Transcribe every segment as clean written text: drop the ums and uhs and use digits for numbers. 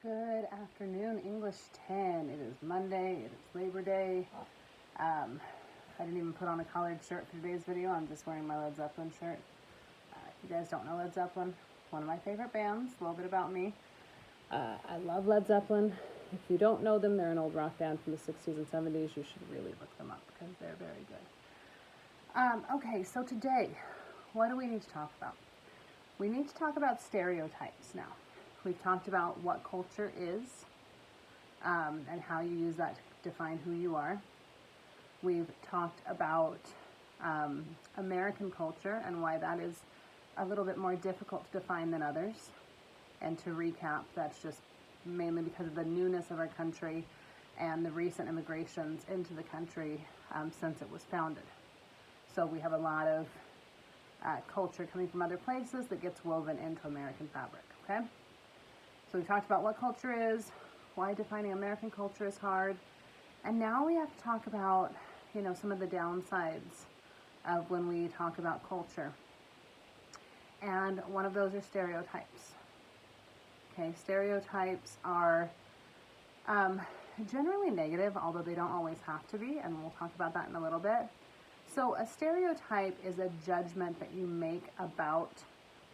Good afternoon, English 10. It is Monday, it is Labor Day. I didn't even put on a collared shirt for today's video. I'm just wearing my Led Zeppelin shirt. If you guys don't know Led Zeppelin, one of my favorite bands, a little bit about me. I love Led Zeppelin. If you don't know them, they're an old rock band from the 60s and 70s. You should really look them up because they're very good. Okay, so today, what do we need to talk about? We need to talk about stereotypes now. We've talked about what culture is and how you use that to define who you are. We've talked about American culture and why that is a little bit more difficult to define than others. And to recap, that's just mainly because of the newness of our country and the recent immigrations into the country since it was founded. So we have a lot of culture coming from other places that gets woven into American fabric, okay? So we talked about what culture is, why defining American culture is hard, and now we have to talk about, some of the downsides of when we talk about culture. And one of those are stereotypes. Okay, stereotypes are generally negative, although they don't always have to be, and we'll talk about that in a little bit. So a stereotype is a judgment that you make about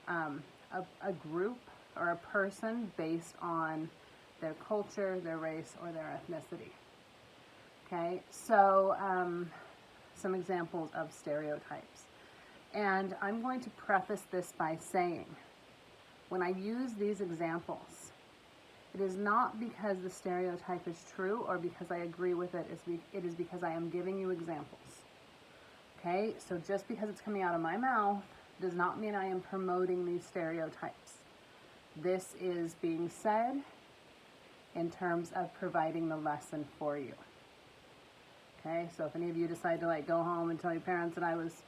a group or a person based on their culture, their race, or their ethnicity. Okay, so some examples of stereotypes. And I'm going to preface this by saying, when I use these examples, it is not because the stereotype is true or because I agree with it, it is because I am giving you examples. Okay, so just because it's coming out of my mouth does not mean I am promoting these stereotypes. This is being said in terms of providing the lesson for you. Okay, so if any of you decide to go home and tell your parents that I was,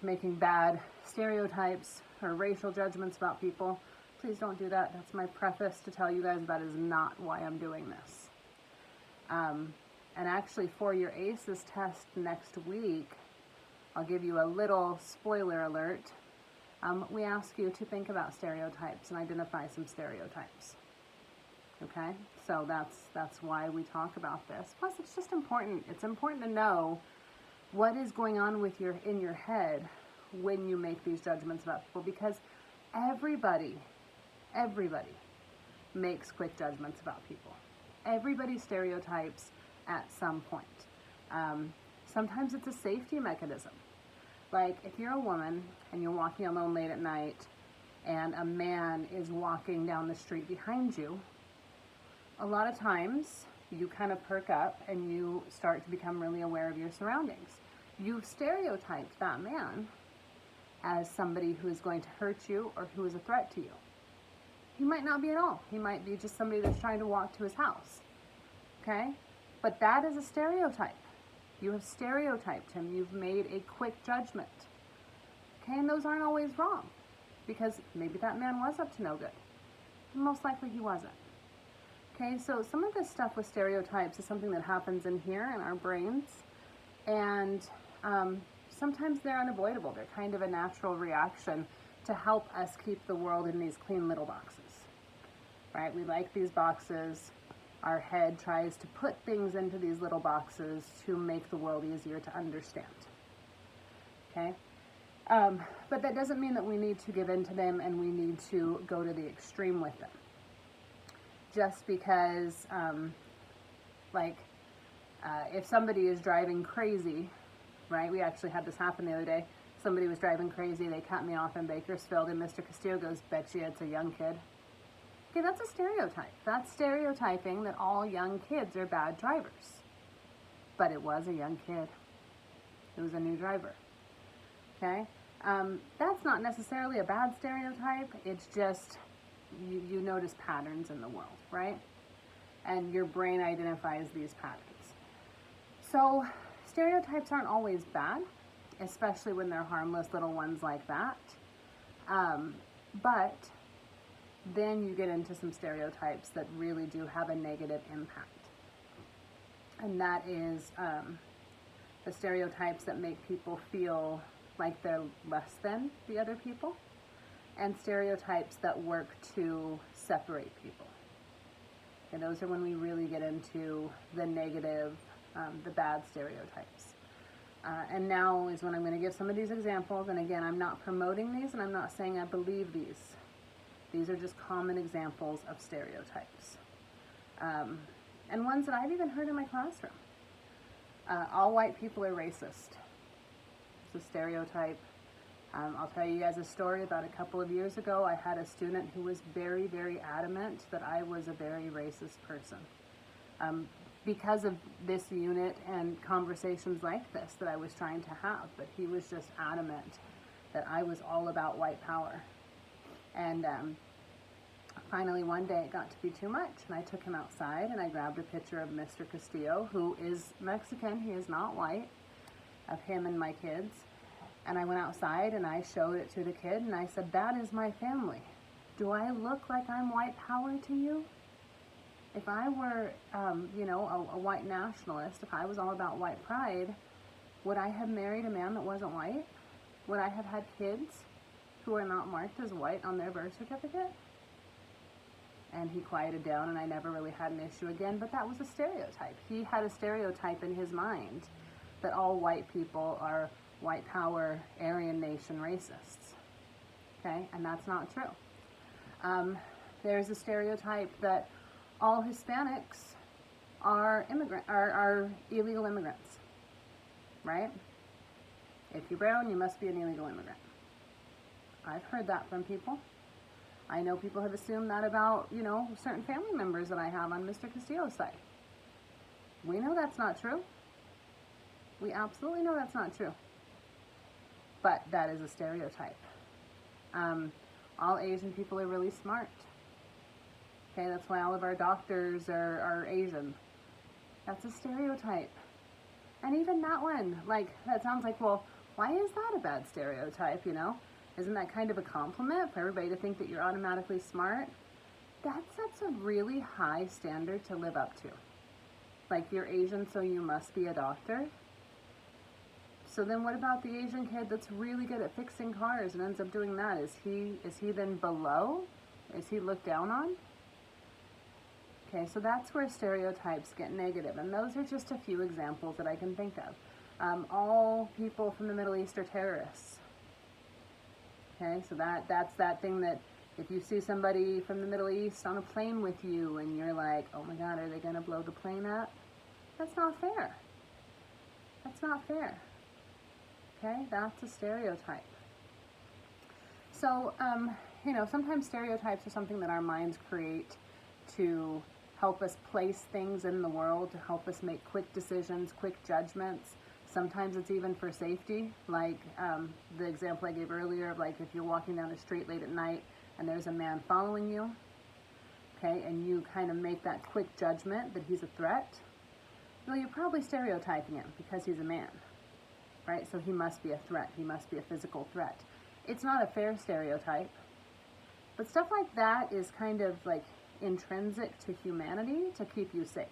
making bad stereotypes or racial judgments about people, please don't do that. That's my preface to tell you guys that is not why I'm doing this. And actually for your ACEs test next week, I'll give you a little spoiler alert. We ask you to think about stereotypes and identify some stereotypes. Okay, so that's why we talk about this. Plus, it's just important. It's important to know what is going on in your head when you make these judgments about people, because everybody makes quick judgments about people. Everybody stereotypes at some point. Sometimes it's a safety mechanism. Like if you're a woman and you're walking alone late at night and a man is walking down the street behind you, a lot of times you kind of perk up and you start to become really aware of your surroundings. You've stereotyped that man as somebody who is going to hurt you or who is a threat to you. He might not be at all. He might be just somebody that's trying to walk to his house. Okay? But that is a stereotype. You have stereotyped him. You've made a quick judgment. Okay, and those aren't always wrong, because maybe that man was up to no good. Most likely he wasn't. Okay, so some of this stuff with stereotypes is something that happens in here in our brains, and sometimes they're unavoidable. They're kind of a natural reaction to help us keep the world in these clean little boxes. Right? We like these boxes. Our head tries to put things into these little boxes to make the world easier to understand. Okay? But that doesn't mean that we need to give in to them and we need to go to the extreme with them. Just because, if somebody is driving crazy, right? We actually had this happen the other day. Somebody was driving crazy. They cut me off in Bakersfield, and Mr. Castillo goes, "Bet you it's a young kid." Okay, that's a stereotype. That's stereotyping that all young kids are bad drivers. But it was a young kid. It was a new driver. Okay? That's not necessarily a bad stereotype. It's just you notice patterns in the world, right? And your brain identifies these patterns. So stereotypes aren't always bad, especially when they're harmless little ones like that. But then you get into some stereotypes that really do have a negative impact. And that is the stereotypes that make people feel like they're less than the other people, and stereotypes that work to separate people. And those are when we really get into the negative, the bad stereotypes. And now is when I'm going to give some of these examples. And again, I'm not promoting these, and I'm not saying I believe these. These are just common examples of stereotypes. And ones that I've even heard in my classroom. All white people are racist. It's a stereotype. I'll tell you guys a story. About a couple of years ago, I had a student who was very, very adamant that I was a very racist person. Because of this unit and conversations like this that I was trying to have, but he was just adamant that I was all about white power. And finally one day it got to be too much, and I took him outside and I grabbed a picture of Mr. Castillo, who is Mexican, he is not white, of him and my kids. And I went outside and I showed it to the kid and I said, that is my family. Do I look like I'm white power to you? If I were, a white nationalist, if I was all about white pride, would I have married a man that wasn't white? Would I have had kids who are not marked as white on their birth certificate? And he quieted down, and I never really had an issue again, but that was a stereotype. He had a stereotype in his mind that all white people are white power, Aryan nation racists. Okay, and that's not true. There's a stereotype that all Hispanics are illegal immigrants, right? If you're brown, you must be an illegal immigrant. I've heard that from people. I know people have assumed that about, certain family members that I have on Mr. Castillo's side. We know that's not true. We absolutely know that's not true. But that is a stereotype. All Asian people are really smart. Okay, that's why all of our doctors are Asian. That's a stereotype. And even that one, that sounds like, well, why is that a bad stereotype, Isn't that kind of a compliment for everybody to think that you're automatically smart? That sets a really high standard to live up to. Like, you're Asian, so you must be a doctor. So then what about the Asian kid that's really good at fixing cars and ends up doing that? Is he then below? Is he looked down on? Okay, so that's where stereotypes get negative, and those are just a few examples that I can think of. All people from the Middle East are terrorists. Okay, so that's that thing that if you see somebody from the Middle East on a plane with you and you're like, oh my God, are they going to blow the plane up? That's not fair. That's not fair. Okay, that's a stereotype. So, sometimes stereotypes are something that our minds create to help us place things in the world, to help us make quick decisions, quick judgments. Sometimes it's even for safety, like the example I gave earlier of, if you're walking down the street late at night and there's a man following you, okay, and you kind of make that quick judgment that he's a threat, well, you're probably stereotyping him because he's a man, right? So he must be a threat. He must be a physical threat. It's not a fair stereotype, but stuff like that is kind of intrinsic to humanity to keep you safe.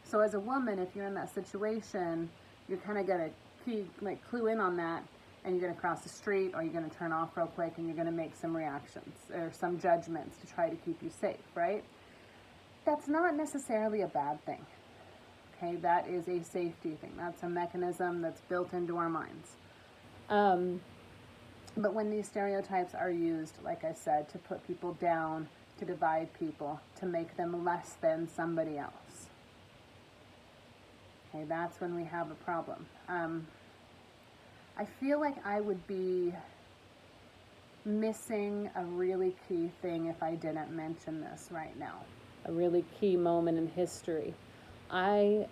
So as a woman, if you're in that situation, you're kind of going to clue in on that, and you're going to cross the street, or you're going to turn off real quick, and you're going to make some reactions or some judgments to try to keep you safe, right? That's not necessarily a bad thing. Okay, that is a safety thing. That's a mechanism that's built into our minds. But when these stereotypes are used, like I said, to put people down, to divide people, to make them less than somebody else, okay, that's when we have a problem. I feel like I would be missing a really key thing if I didn't mention this right now. A really key moment in history. I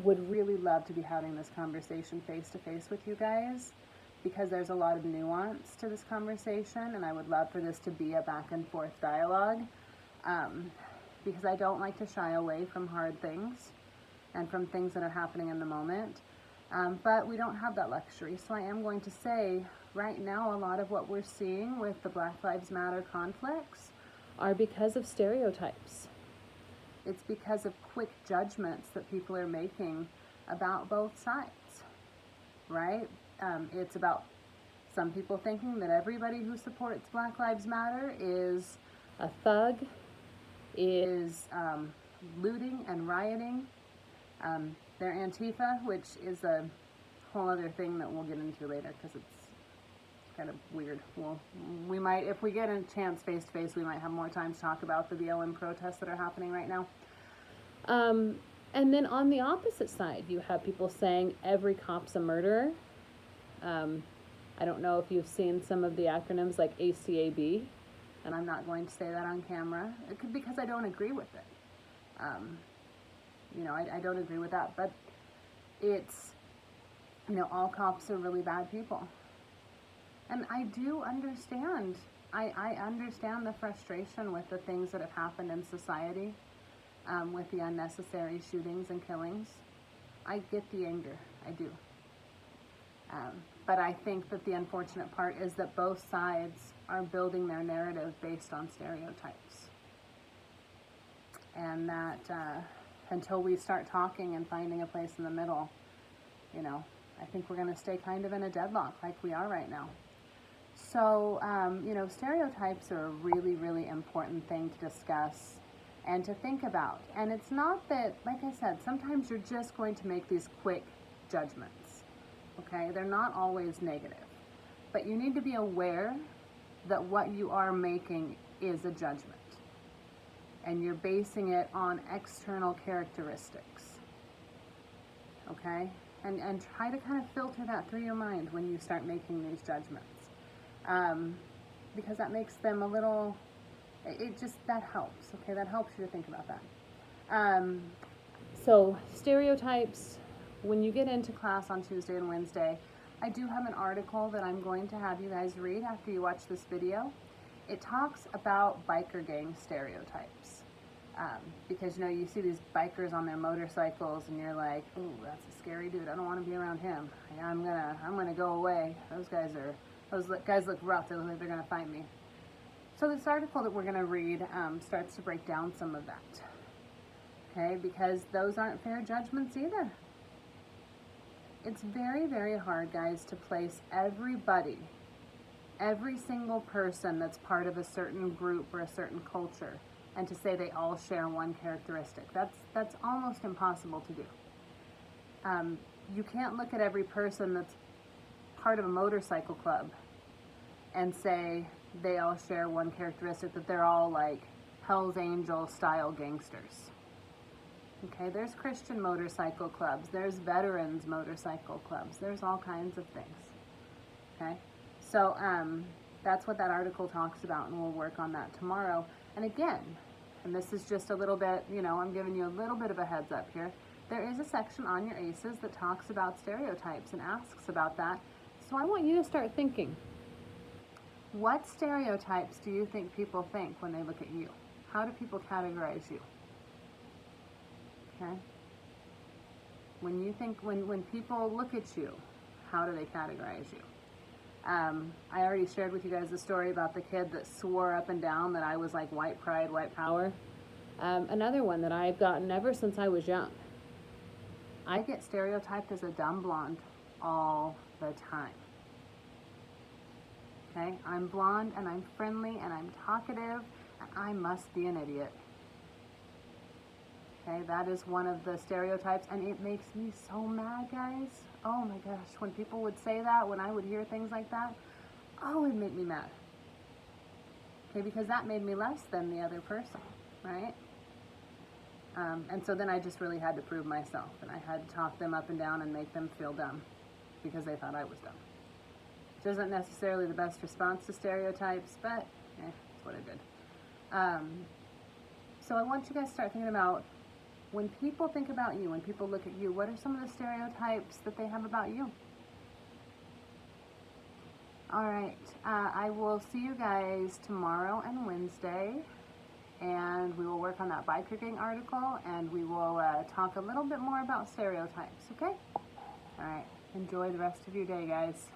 would really love to be having this conversation face to face with you guys, because there's a lot of nuance to this conversation, and I would love for this to be a back and forth dialogue, because I don't like to shy away from hard things and from things that are happening in the moment, but we don't have that luxury. So I am going to say right now, a lot of what we're seeing with the Black Lives Matter conflicts are because of stereotypes. It's because of quick judgments that people are making about both sides, right? It's about some people thinking that everybody who supports Black Lives Matter is a thug, is looting and rioting. They're Antifa, which is a whole other thing that we'll get into later because it's kind of weird. Well, we might, if we get a chance face to face, we might have more time to talk about the BLM protests that are happening right now. And then on the opposite side, you have people saying every cop's a murderer. I don't know if you've seen some of the acronyms like ACAB, and I'm not going to say that on camera because I don't agree with it. I don't agree with that, but it's, all cops are really bad people. And I do understand. I understand the frustration with the things that have happened in society, with the unnecessary shootings and killings. I get the anger, I do. But I think that the unfortunate part is that both sides are building their narrative based on stereotypes. And that until we start talking and finding a place in the middle, I think we're going to stay kind of in a deadlock like we are right now. So, stereotypes are a really, really important thing to discuss and to think about. And it's not that, like I said, sometimes you're just going to make these quick judgments. Okay, they're not always negative, but you need to be aware that what you are making is a judgment, and you're basing it on external characteristics. Okay, and try to kind of filter that through your mind when you start making these judgments, because that makes them a little. That helps. Okay, that helps you to think about that. So stereotypes. When you get into class on Tuesday and Wednesday, I do have an article that I'm going to have you guys read after you watch this video. It talks about biker gang stereotypes. Because, you see these bikers on their motorcycles and you're like, ooh, that's a scary dude. I don't want to be around him. I'm gonna go away. Those guys look rough. They look like they're gonna fight me. So this article that we're gonna read starts to break down some of that. Okay, because those aren't fair judgments either. It's very, very hard, guys, to place everybody, every single person that's part of a certain group or a certain culture, and to say they all share one characteristic. That's almost impossible to do. You can't look at every person that's part of a motorcycle club and say they all share one characteristic, that they're all like Hell's Angel style gangsters. Okay, there's Christian motorcycle clubs, there's veterans motorcycle clubs, there's all kinds of things. Okay, so that's what that article talks about, and we'll work on that tomorrow. And again, and this is just a little bit, I'm giving you a little bit of a heads up here. There is a section on your ACEs that talks about stereotypes and asks about that. So I want you to start thinking, what stereotypes do you think people think when they look at you? How do people categorize you? Okay. When people look at you, how do they categorize you? I already shared with you guys the story about the kid that swore up and down that I was like white pride, white power. Another one that I've gotten ever since I was young. I get stereotyped as a dumb blonde all the time. Okay, I'm blonde and I'm friendly and I'm talkative and I must be an idiot. Okay, that is one of the stereotypes, and it makes me so mad, guys. Oh my gosh, when people would say that, when I would hear things like that, oh, it'd make me mad. Okay, because that made me less than the other person, right? And so then I just really had to prove myself, and I had to talk them up and down and make them feel dumb because they thought I was dumb. Which isn't necessarily the best response to stereotypes, but that's what I did. So I want you guys to start thinking about, when people think about you, when people look at you, what are some of the stereotypes that they have about you? All right, I will see you guys tomorrow and Wednesday, and we will work on that biker gang article, and we will talk a little bit more about stereotypes, okay? All right, enjoy the rest of your day, guys.